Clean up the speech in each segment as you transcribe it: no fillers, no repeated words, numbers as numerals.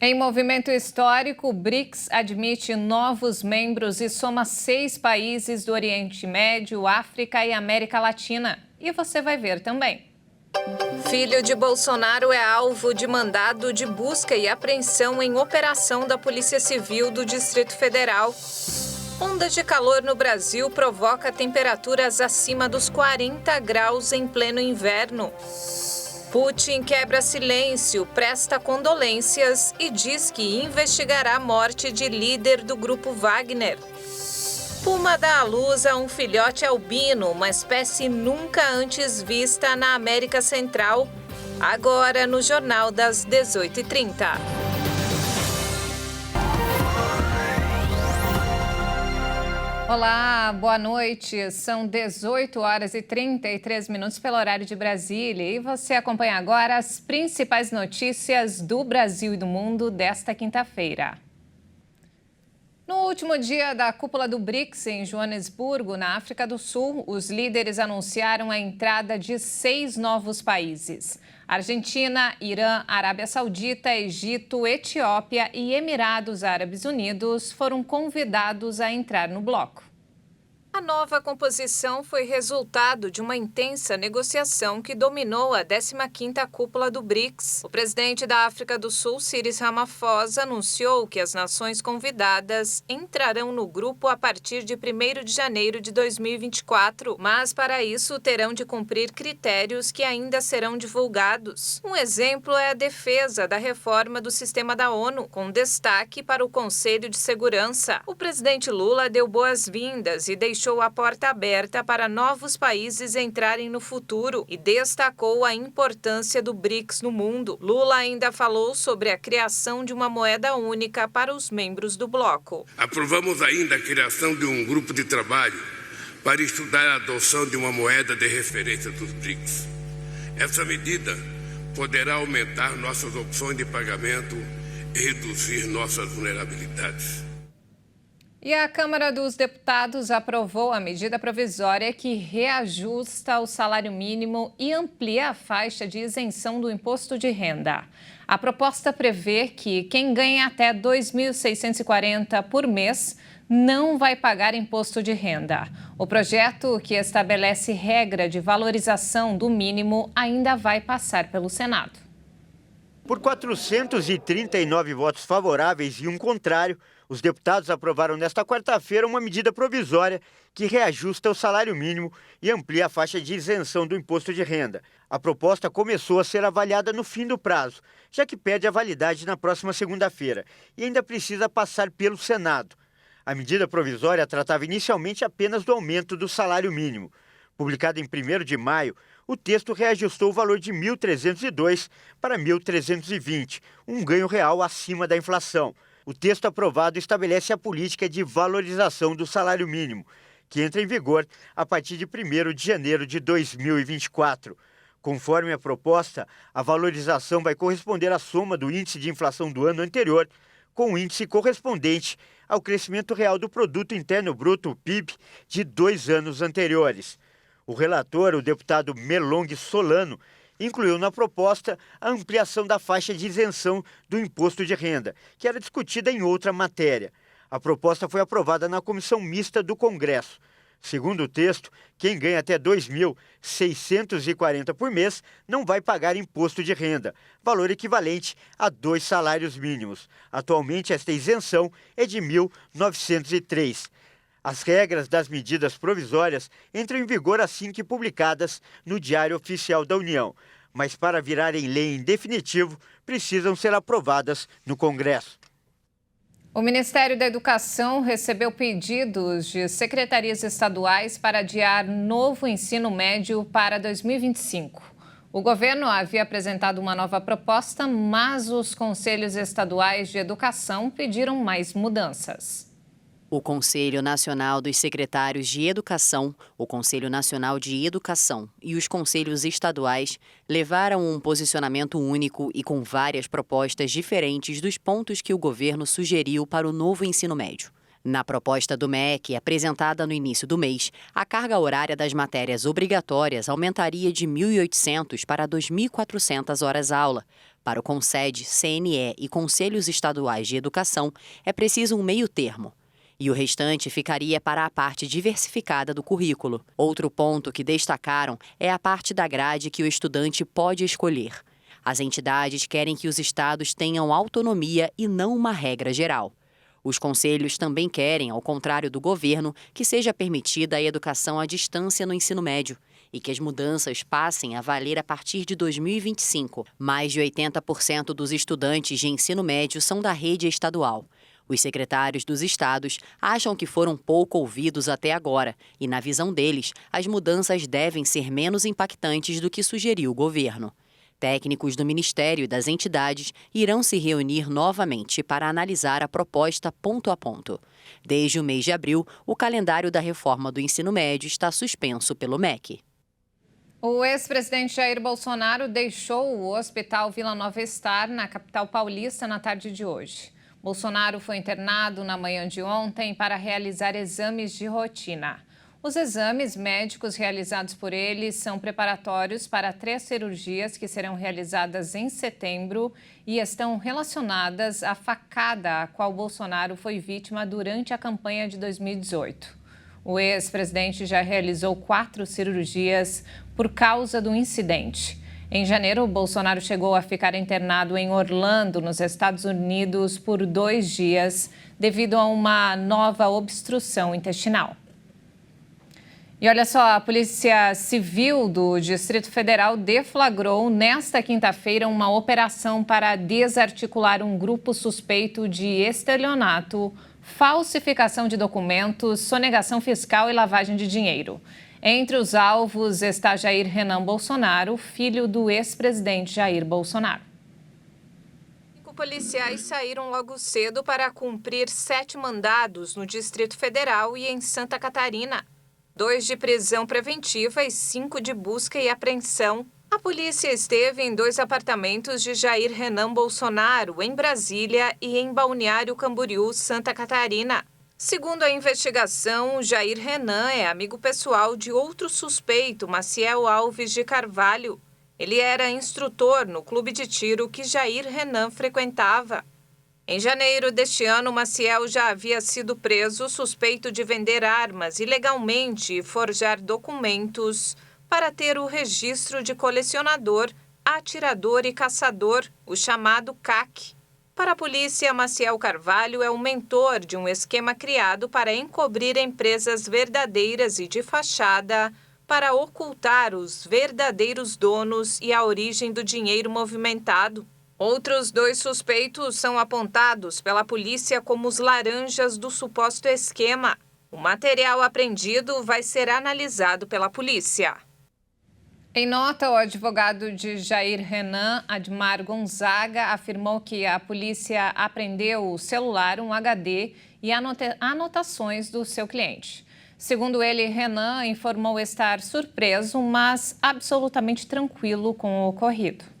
Em movimento histórico, o BRICS admite novos membros e soma 6 países do Oriente Médio, África e América Latina. E você vai ver também. Filho de Bolsonaro é alvo de mandado de busca e apreensão em operação da Polícia Civil do Distrito Federal. Onda de calor no Brasil provoca temperaturas acima dos 40 graus em pleno inverno. Putin quebra silêncio, presta condolências e diz que investigará a morte de líder do grupo Wagner. Puma dá à luz a um filhote albino, uma espécie nunca antes vista na América Central. Agora no Jornal das 18h30. Olá, boa noite. São 18h33 pelo horário de Brasília e você acompanha agora as principais notícias do Brasil e do mundo desta quinta-feira. No último dia da cúpula do BRICS em Joanesburgo, na África do Sul, os líderes anunciaram a entrada de 6 novos países. Argentina, Irã, Arábia Saudita, Egito, Etiópia e Emirados Árabes Unidos foram convidados a entrar no bloco. A nova composição foi resultado de uma intensa negociação que dominou a 15ª cúpula do BRICS. O presidente da África do Sul, Cyril Ramaphosa, anunciou que as nações convidadas entrarão no grupo a partir de 1º de janeiro de 2024, mas para isso terão de cumprir critérios que ainda serão divulgados. Um exemplo é a defesa da reforma do sistema da ONU, com destaque para o Conselho de Segurança. O presidente Lula deu boas-vindas e deixou a porta aberta para novos países entrarem no futuro e destacou a importância do BRICS no mundo. Lula ainda falou sobre a criação de uma moeda única para os membros do bloco. Aprovamos ainda a criação de um grupo de trabalho para estudar a adoção de uma moeda de referência dos BRICS. Essa medida poderá aumentar nossas opções de pagamento e reduzir nossas vulnerabilidades. E a Câmara dos Deputados aprovou a medida provisória que reajusta o salário mínimo e amplia a faixa de isenção do imposto de renda. A proposta prevê que quem ganha até R$ 2.640 por mês não vai pagar imposto de renda. O projeto, que estabelece regra de valorização do mínimo, ainda vai passar pelo Senado. Por 439 votos favoráveis e um contrário, os deputados aprovaram nesta quarta-feira uma medida provisória que reajusta o salário mínimo e amplia a faixa de isenção do imposto de renda. A proposta começou a ser avaliada no fim do prazo, já que perde a validade na próxima segunda-feira e ainda precisa passar pelo Senado. A medida provisória tratava inicialmente apenas do aumento do salário mínimo. Publicado em 1º de maio, o texto reajustou o valor de R$ 1.302 para R$ 1.320, um ganho real acima da inflação. O texto aprovado estabelece a política de valorização do salário mínimo, que entra em vigor a partir de 1º de janeiro de 2024. Conforme a proposta, a valorização vai corresponder à soma do índice de inflação do ano anterior com o índice correspondente ao crescimento real do Produto Interno Bruto, o PIB, de 2 anos anteriores. O relator, o deputado Melong Solano, incluiu na proposta a ampliação da faixa de isenção do imposto de renda, que era discutida em outra matéria. A proposta foi aprovada na Comissão Mista do Congresso. Segundo o texto, quem ganha até R$ 2.640 por mês não vai pagar imposto de renda, valor equivalente a 2 salários mínimos. Atualmente, esta isenção é de R$ 1.903. As regras das medidas provisórias entram em vigor assim que publicadas no Diário Oficial da União, mas para virarem lei em definitivo, precisam ser aprovadas no Congresso. O Ministério da Educação recebeu pedidos de secretarias estaduais para adiar novo ensino médio para 2025. O governo havia apresentado uma nova proposta, mas os conselhos estaduais de educação pediram mais mudanças. O Conselho Nacional dos Secretários de Educação, o Conselho Nacional de Educação e os conselhos estaduais levaram um posicionamento único e com várias propostas diferentes dos pontos que o governo sugeriu para o novo ensino médio. Na proposta do MEC, apresentada no início do mês, a carga horária das matérias obrigatórias aumentaria de 1.800 para 2.400 horas-aula. Para o CONSED, CNE e Conselhos Estaduais de Educação, é preciso um meio-termo. E o restante ficaria para a parte diversificada do currículo. Outro ponto que destacaram é a parte da grade que o estudante pode escolher. As entidades querem que os estados tenham autonomia e não uma regra geral. Os conselhos também querem, ao contrário do governo, que seja permitida a educação à distância no ensino médio e que as mudanças passem a valer a partir de 2025. Mais de 80% dos estudantes de ensino médio são da rede estadual. Os secretários dos estados acham que foram pouco ouvidos até agora e, na visão deles, as mudanças devem ser menos impactantes do que sugeriu o governo. Técnicos do Ministério e das entidades irão se reunir novamente para analisar a proposta ponto a ponto. Desde o mês de abril, o calendário da reforma do ensino médio está suspenso pelo MEC. O ex-presidente Jair Bolsonaro deixou o Hospital Vila Nova Star, na capital paulista, na tarde de hoje. Bolsonaro foi internado na manhã de ontem para realizar exames de rotina. Os exames médicos realizados por ele são preparatórios para 3 cirurgias que serão realizadas em setembro e estão relacionadas à facada a qual Bolsonaro foi vítima durante a campanha de 2018. O ex-presidente já realizou 4 cirurgias por causa do incidente. Em janeiro, Bolsonaro chegou a ficar internado em Orlando, nos Estados Unidos, por 2 dias, devido a uma nova obstrução intestinal. E olha só, a Polícia Civil do Distrito Federal deflagrou nesta quinta-feira uma operação para desarticular um grupo suspeito de estelionato, falsificação de documentos, sonegação fiscal e lavagem de dinheiro. Entre os alvos está Jair Renan Bolsonaro, filho do ex-presidente Jair Bolsonaro. 5 policiais saíram logo cedo para cumprir 7 mandados no Distrito Federal e em Santa Catarina. 2 de prisão preventiva e 5 de busca e apreensão. A polícia esteve em 2 apartamentos de Jair Renan Bolsonaro, em Brasília e em Balneário Camboriú, Santa Catarina. Segundo a investigação, Jair Renan é amigo pessoal de outro suspeito, Maciel Alves de Carvalho. Ele era instrutor no clube de tiro que Jair Renan frequentava. Em janeiro deste ano, Maciel já havia sido preso suspeito de vender armas ilegalmente e forjar documentos para ter o registro de colecionador, atirador e caçador, o chamado CAC. Para a polícia, Maciel Carvalho é o mentor de um esquema criado para encobrir empresas verdadeiras e de fachada para ocultar os verdadeiros donos e a origem do dinheiro movimentado. Outros 2 suspeitos são apontados pela polícia como os laranjas do suposto esquema. O material apreendido vai ser analisado pela polícia. Em nota, o advogado de Jair Renan, Admar Gonzaga, afirmou que a polícia apreendeu o celular, um HD e anotações do seu cliente. Segundo ele, Renan informou estar surpreso, mas absolutamente tranquilo com o ocorrido.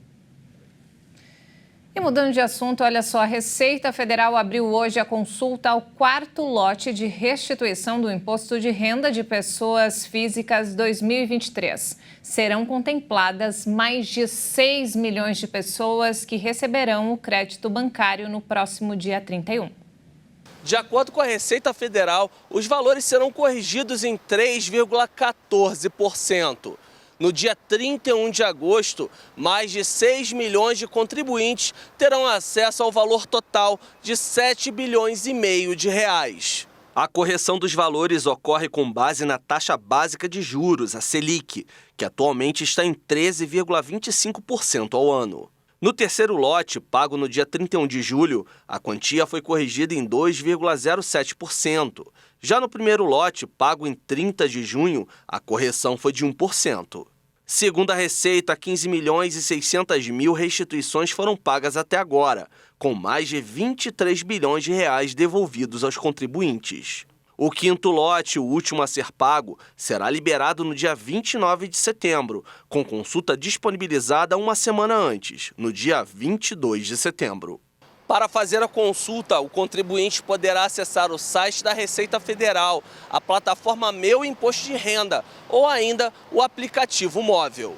E mudando de assunto, olha só, a Receita Federal abriu hoje a consulta ao 4º lote de restituição do Imposto de Renda de Pessoas Físicas 2023. Serão contempladas mais de 6 milhões de pessoas que receberão o crédito bancário no próximo dia 31. De acordo com a Receita Federal, os valores serão corrigidos em 3,14%. No dia 31 de agosto, mais de 6 milhões de contribuintes terão acesso ao valor total de 7 bilhões e meio de reais. A correção dos valores ocorre com base na taxa básica de juros, a Selic, que atualmente está em 13,25% ao ano. No terceiro lote, pago no dia 31 de julho, a quantia foi corrigida em 2,07%. Já no primeiro lote, pago em 30 de junho, a correção foi de 1%. Segundo a Receita, 15 milhões e 600 mil restituições foram pagas até agora, com mais de 23 bilhões de reais devolvidos aos contribuintes. O quinto lote, o último a ser pago, será liberado no dia 29 de setembro, com consulta disponibilizada uma semana antes, no dia 22 de setembro. Para fazer a consulta, o contribuinte poderá acessar o site da Receita Federal, a plataforma Meu Imposto de Renda ou ainda o aplicativo móvel.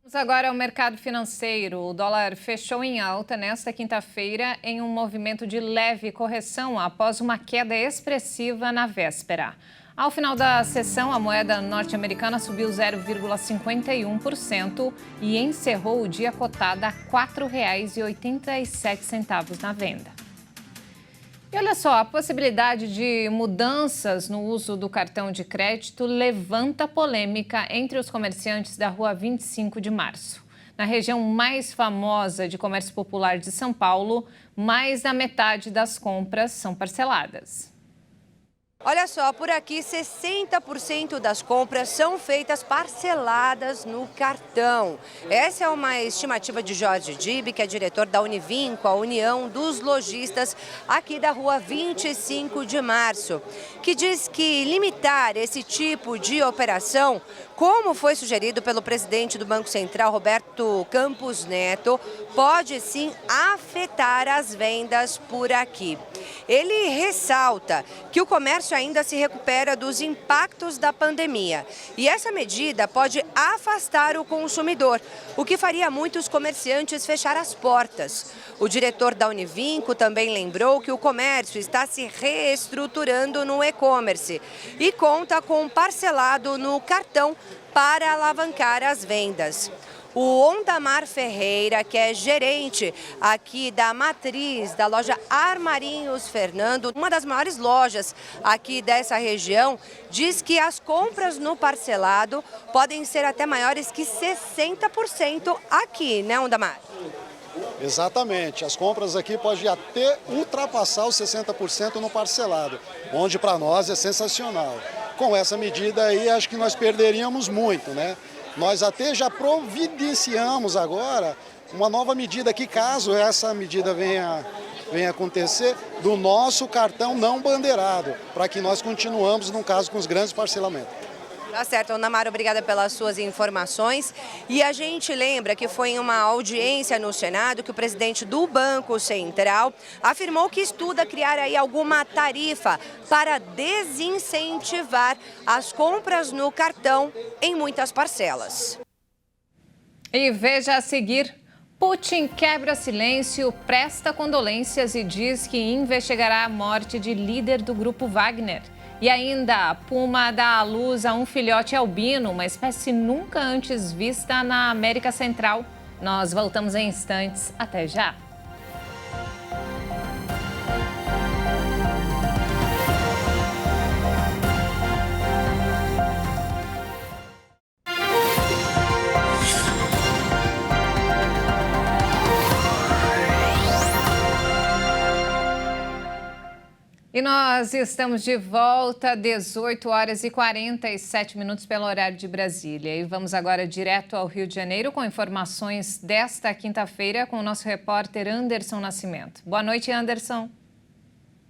Vamos agora ao mercado financeiro. O dólar fechou em alta nesta quinta-feira em um movimento de leve correção após uma queda expressiva na véspera. Ao final da sessão, a moeda norte-americana subiu 0,51% e encerrou o dia cotada a R$ 4,87 na venda. E olha só, a possibilidade de mudanças no uso do cartão de crédito levanta polêmica entre os comerciantes da Rua 25 de Março. Na região mais famosa de comércio popular de São Paulo, mais da metade das compras são parceladas. Olha só, por aqui 60% das compras são feitas parceladas no cartão. Essa é uma estimativa de Jorge Dib, que é diretor da Univinco, a União dos Lojistas, aqui da Rua 25 de Março, que diz que limitar esse tipo de operação, como foi sugerido pelo presidente do Banco Central, Roberto Campos Neto, pode sim afetar as vendas por aqui. Ele ressalta que o comércio ainda se recupera dos impactos da pandemia e essa medida pode afastar o consumidor, o que faria muitos comerciantes fechar as portas. O diretor da Univinco também lembrou que o comércio está se reestruturando no e-commerce e conta com um parcelado no cartão para alavancar as vendas. O Ondamar Ferreira, que é gerente aqui da matriz da loja Armarinhos Fernando, uma das maiores lojas aqui dessa região, diz que as compras no parcelado podem ser até maiores que 60% aqui, né, Ondamar? Exatamente, as compras aqui podem até ultrapassar os 60% no parcelado, onde para nós é sensacional. Com essa medida aí, acho que nós perderíamos muito, né? Nós até já providenciamos agora uma nova medida que, caso essa medida venha acontecer, do nosso cartão não bandeirado, para que nós continuamos, no caso, com os grandes parcelamentos. Tá certo, Ondamar, obrigada pelas suas informações. E a gente lembra que foi em uma audiência no Senado que o presidente do Banco Central afirmou que estuda criar aí alguma tarifa para desincentivar as compras no cartão em muitas parcelas. E veja a seguir, Putin quebra silêncio, presta condolências e diz que investigará a morte de líder do grupo Wagner. E ainda, Puma dá à luz a um filhote albino, uma espécie nunca antes vista na América Central. Nós voltamos em instantes. Até já! E nós estamos de volta, 18 horas e 47 minutos pelo horário de Brasília. E vamos agora direto ao Rio de Janeiro com informações desta quinta-feira com o nosso repórter Anderson Nascimento. Boa noite, Anderson.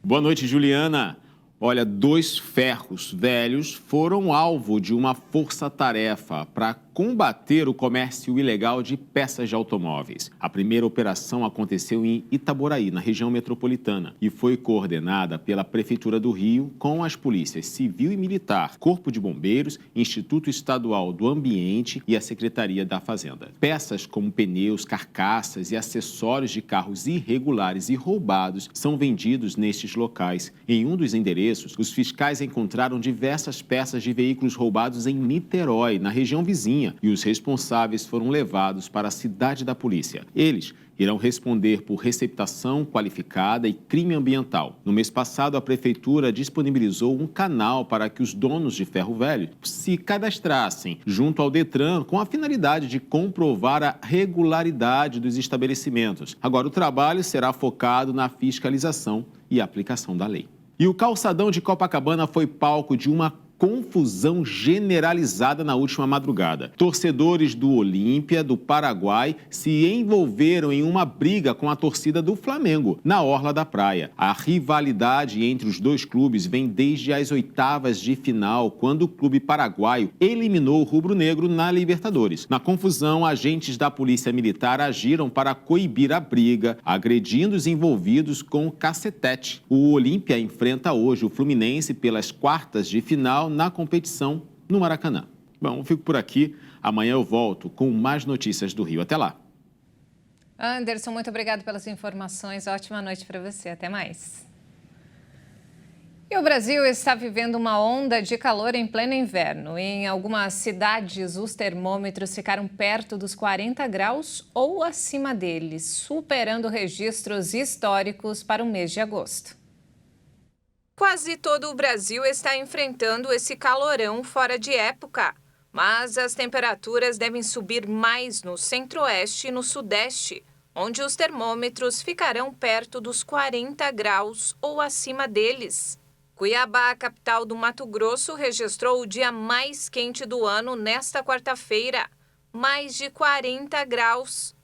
Boa noite, Juliana. Olha, 2 ferros velhos foram alvo de uma força-tarefa para combater o comércio ilegal de peças de automóveis. A primeira operação aconteceu em Itaboraí, na região metropolitana, e foi coordenada pela Prefeitura do Rio com as polícias Civil e Militar, Corpo de Bombeiros, Instituto Estadual do Ambiente e a Secretaria da Fazenda. Peças como pneus, carcaças e acessórios de carros irregulares e roubados são vendidos nestes locais. Em um dos endereços, os fiscais encontraram diversas peças de veículos roubados em Niterói, na região vizinha, e os responsáveis foram levados para a cidade da polícia. Eles irão responder por receptação qualificada e crime ambiental. No mês passado, a Prefeitura disponibilizou um canal para que os donos de ferro velho se cadastrassem junto ao Detran com a finalidade de comprovar a regularidade dos estabelecimentos. Agora, o trabalho será focado na fiscalização e aplicação da lei. E o calçadão de Copacabana foi palco de uma confusão generalizada na última madrugada. Torcedores do Olímpia, do Paraguai, se envolveram em uma briga com a torcida do Flamengo, na orla da praia. A rivalidade entre os dois clubes vem desde as oitavas de final, quando o clube paraguaio eliminou o rubro-negro na Libertadores. Na confusão, agentes da Polícia Militar agiram para coibir a briga, agredindo os envolvidos com cacetete. O Olímpia enfrenta hoje o Fluminense pelas quartas de final na competição no Maracanã. Bom, eu fico por aqui. Amanhã eu volto com mais notícias do Rio. Até lá. Anderson, muito obrigado pelas informações. Ótima noite para você. Até mais. E o Brasil está vivendo uma onda de calor em pleno inverno. Em algumas cidades, os termômetros ficaram perto dos 40 graus ou acima deles, superando registros históricos para o mês de agosto. Quase todo o Brasil está enfrentando esse calorão fora de época, mas as temperaturas devem subir mais no centro-oeste e no sudeste, onde os termômetros ficarão perto dos 40 graus ou acima deles. Cuiabá, capital do Mato Grosso, registrou o dia mais quente do ano nesta quarta-feira, mais de 40 graus.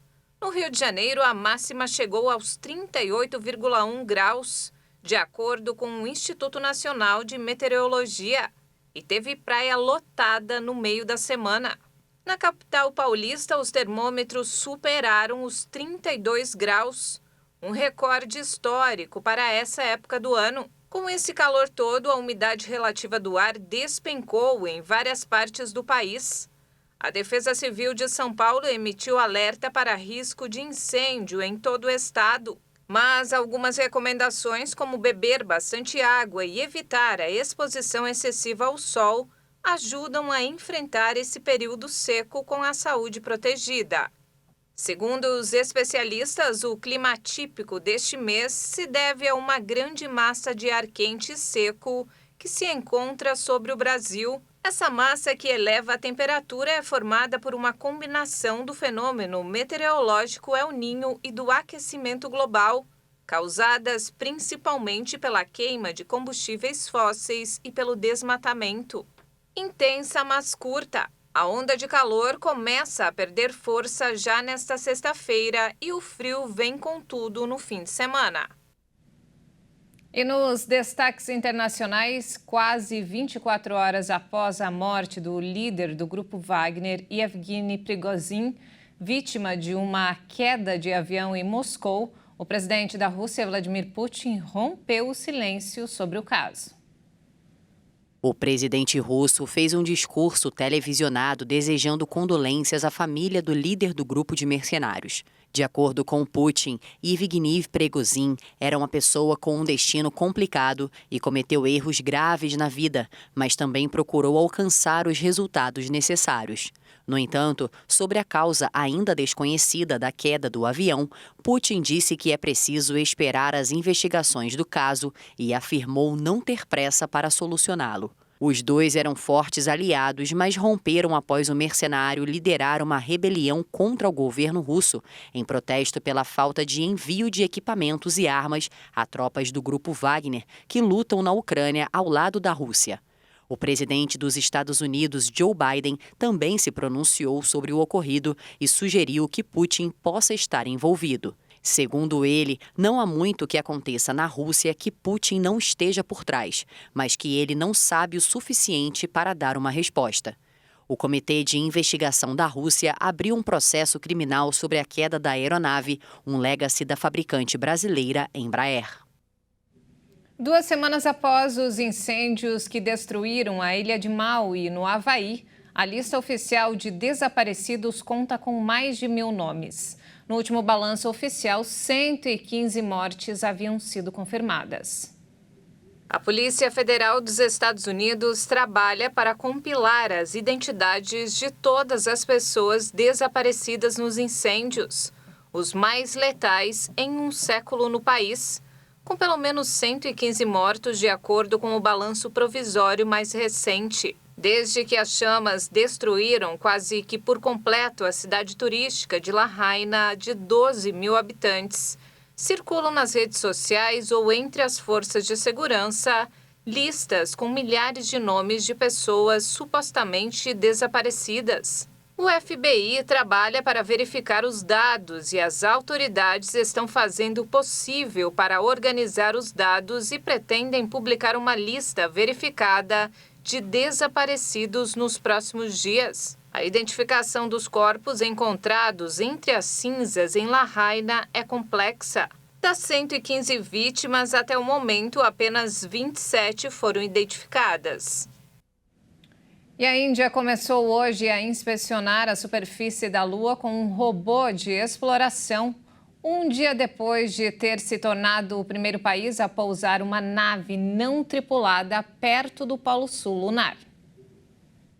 No Rio de Janeiro, a máxima chegou aos 38,1 graus. De acordo com o Instituto Nacional de Meteorologia, e teve praia lotada no meio da semana. Na capital paulista, os termômetros superaram os 32 graus, um recorde histórico para essa época do ano. Com esse calor todo, a umidade relativa do ar despencou em várias partes do país. A Defesa Civil de São Paulo emitiu alerta para risco de incêndio em todo o estado. Mas algumas recomendações, como beber bastante água e evitar a exposição excessiva ao sol, ajudam a enfrentar esse período seco com a saúde protegida. Segundo os especialistas, o clima atípico deste mês se deve a uma grande massa de ar quente e seco que se encontra sobre o Brasil. Essa massa que eleva a temperatura é formada por uma combinação do fenômeno meteorológico El Niño e do aquecimento global, causadas principalmente pela queima de combustíveis fósseis e pelo desmatamento. Intensa, mas curta. A onda de calor começa a perder força já nesta sexta-feira e o frio vem com tudo no fim de semana. E nos destaques internacionais, quase 24 horas após a morte do líder do grupo Wagner, Yevgeny Prigozhin, vítima de uma queda de avião em Moscou, o presidente da Rússia, Vladimir Putin, rompeu o silêncio sobre o caso. O presidente russo fez um discurso televisionado desejando condolências à família do líder do grupo de mercenários. De acordo com Putin, Yevgeny Prigozhin era uma pessoa com um destino complicado e cometeu erros graves na vida, mas também procurou alcançar os resultados necessários. No entanto, sobre a causa ainda desconhecida da queda do avião, Putin disse que é preciso esperar as investigações do caso e afirmou não ter pressa para solucioná-lo. Os dois eram fortes aliados, mas romperam após o mercenário liderar uma rebelião contra o governo russo, em protesto pela falta de envio de equipamentos e armas a tropas do grupo Wagner, que lutam na Ucrânia ao lado da Rússia. O presidente dos Estados Unidos, Joe Biden, também se pronunciou sobre o ocorrido e sugeriu que Putin possa estar envolvido. Segundo ele, não há muito que aconteça na Rússia que Putin não esteja por trás, mas que ele não sabe o suficiente para dar uma resposta. O Comitê de Investigação da Rússia abriu um processo criminal sobre a queda da aeronave, um legacy da fabricante brasileira Embraer. 2 semanas após os incêndios que destruíram a ilha de Maui, no Havaí, a lista oficial de desaparecidos conta com mais de 1.000 nomes. No último balanço oficial, 115 mortes haviam sido confirmadas. A Polícia Federal dos Estados Unidos trabalha para compilar as identidades de todas as pessoas desaparecidas nos incêndios, os mais letais em um século no país, com pelo menos 115 mortos de acordo com o balanço provisório mais recente. Desde que as chamas destruíram quase que por completo a cidade turística de Lahaina, de 12.000 habitantes, circulam nas redes sociais ou entre as forças de segurança listas com milhares de nomes de pessoas supostamente desaparecidas. O FBI trabalha para verificar os dados e as autoridades estão fazendo o possível para organizar os dados e pretendem publicar uma lista verificada de desaparecidos nos próximos dias. A identificação dos corpos encontrados entre as cinzas em Lahaina é complexa. Das 115 vítimas, até o momento, apenas 27 foram identificadas. E a Índia começou hoje a inspecionar a superfície da Lua com um robô de exploração, um dia depois de ter se tornado o primeiro país a pousar uma nave não tripulada perto do Polo Sul lunar.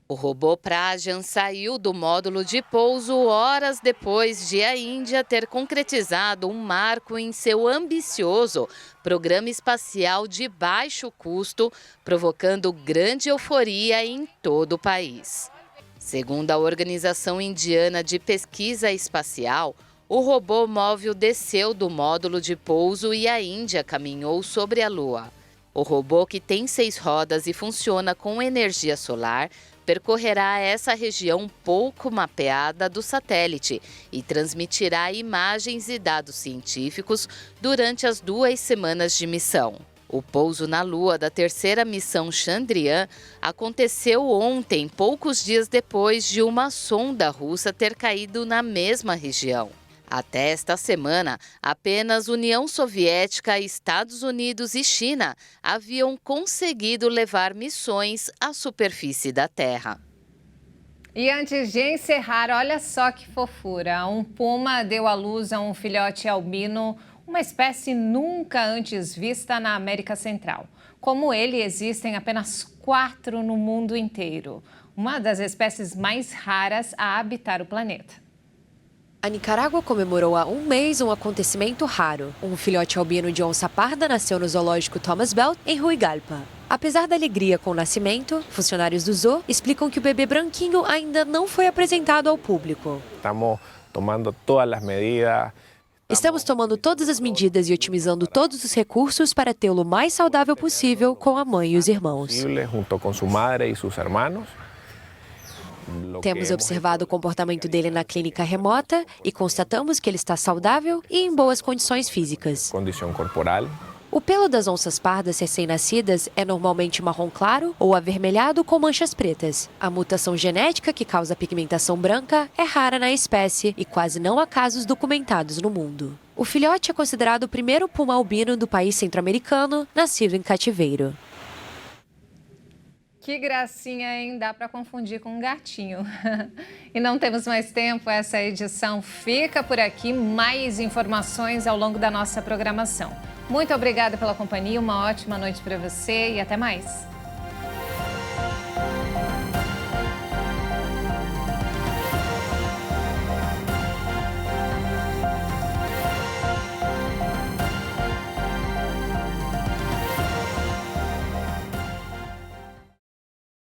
O robô Prajan saiu do módulo de pouso horas depois de a Índia ter concretizado um marco em seu ambicioso programa espacial de baixo custo, provocando grande euforia em todo o país. Segundo a Organização Indiana de Pesquisa Espacial, o robô móvel desceu do módulo de pouso e a Índia caminhou sobre a Lua. O robô, que tem 6 rodas e funciona com energia solar, percorrerá essa região pouco mapeada do satélite e transmitirá imagens e dados científicos durante as 2 semanas de missão. O pouso na Lua da terceira missão Chandrayaan aconteceu ontem, poucos dias depois de uma sonda russa ter caído na mesma região. Até esta semana, apenas União Soviética, Estados Unidos e China haviam conseguido levar missões à superfície da Terra. E antes de encerrar, olha só que fofura. Um puma deu à luz a um filhote albino, uma espécie nunca antes vista na América Central. Como ele, existem apenas 4 no mundo inteiro. Uma das espécies mais raras a habitar o planeta. A Nicarágua comemorou há um mês um acontecimento raro. Um filhote albino de onça parda nasceu no zoológico Thomas Bell, em Huigalpa. Apesar da alegria com o nascimento, funcionários do zoo explicam que o bebê branquinho ainda não foi apresentado ao público. Estamos tomando todas as medidas e otimizando todos os recursos para tê-lo o mais saudável possível com a mãe e os irmãos. Temos observado o comportamento dele na clínica remota e constatamos que ele está saudável e em boas condições físicas. O pelo das onças pardas recém-nascidas é normalmente marrom claro ou avermelhado com manchas pretas. A mutação genética que causa a pigmentação branca é rara na espécie e quase não há casos documentados no mundo. O filhote é considerado o primeiro puma albino do país centro-americano nascido em cativeiro. Que gracinha, hein? Dá para confundir com um gatinho. E não temos mais tempo, essa edição fica por aqui. Mais informações ao longo da nossa programação. Muito obrigada pela companhia, uma ótima noite para você e até mais.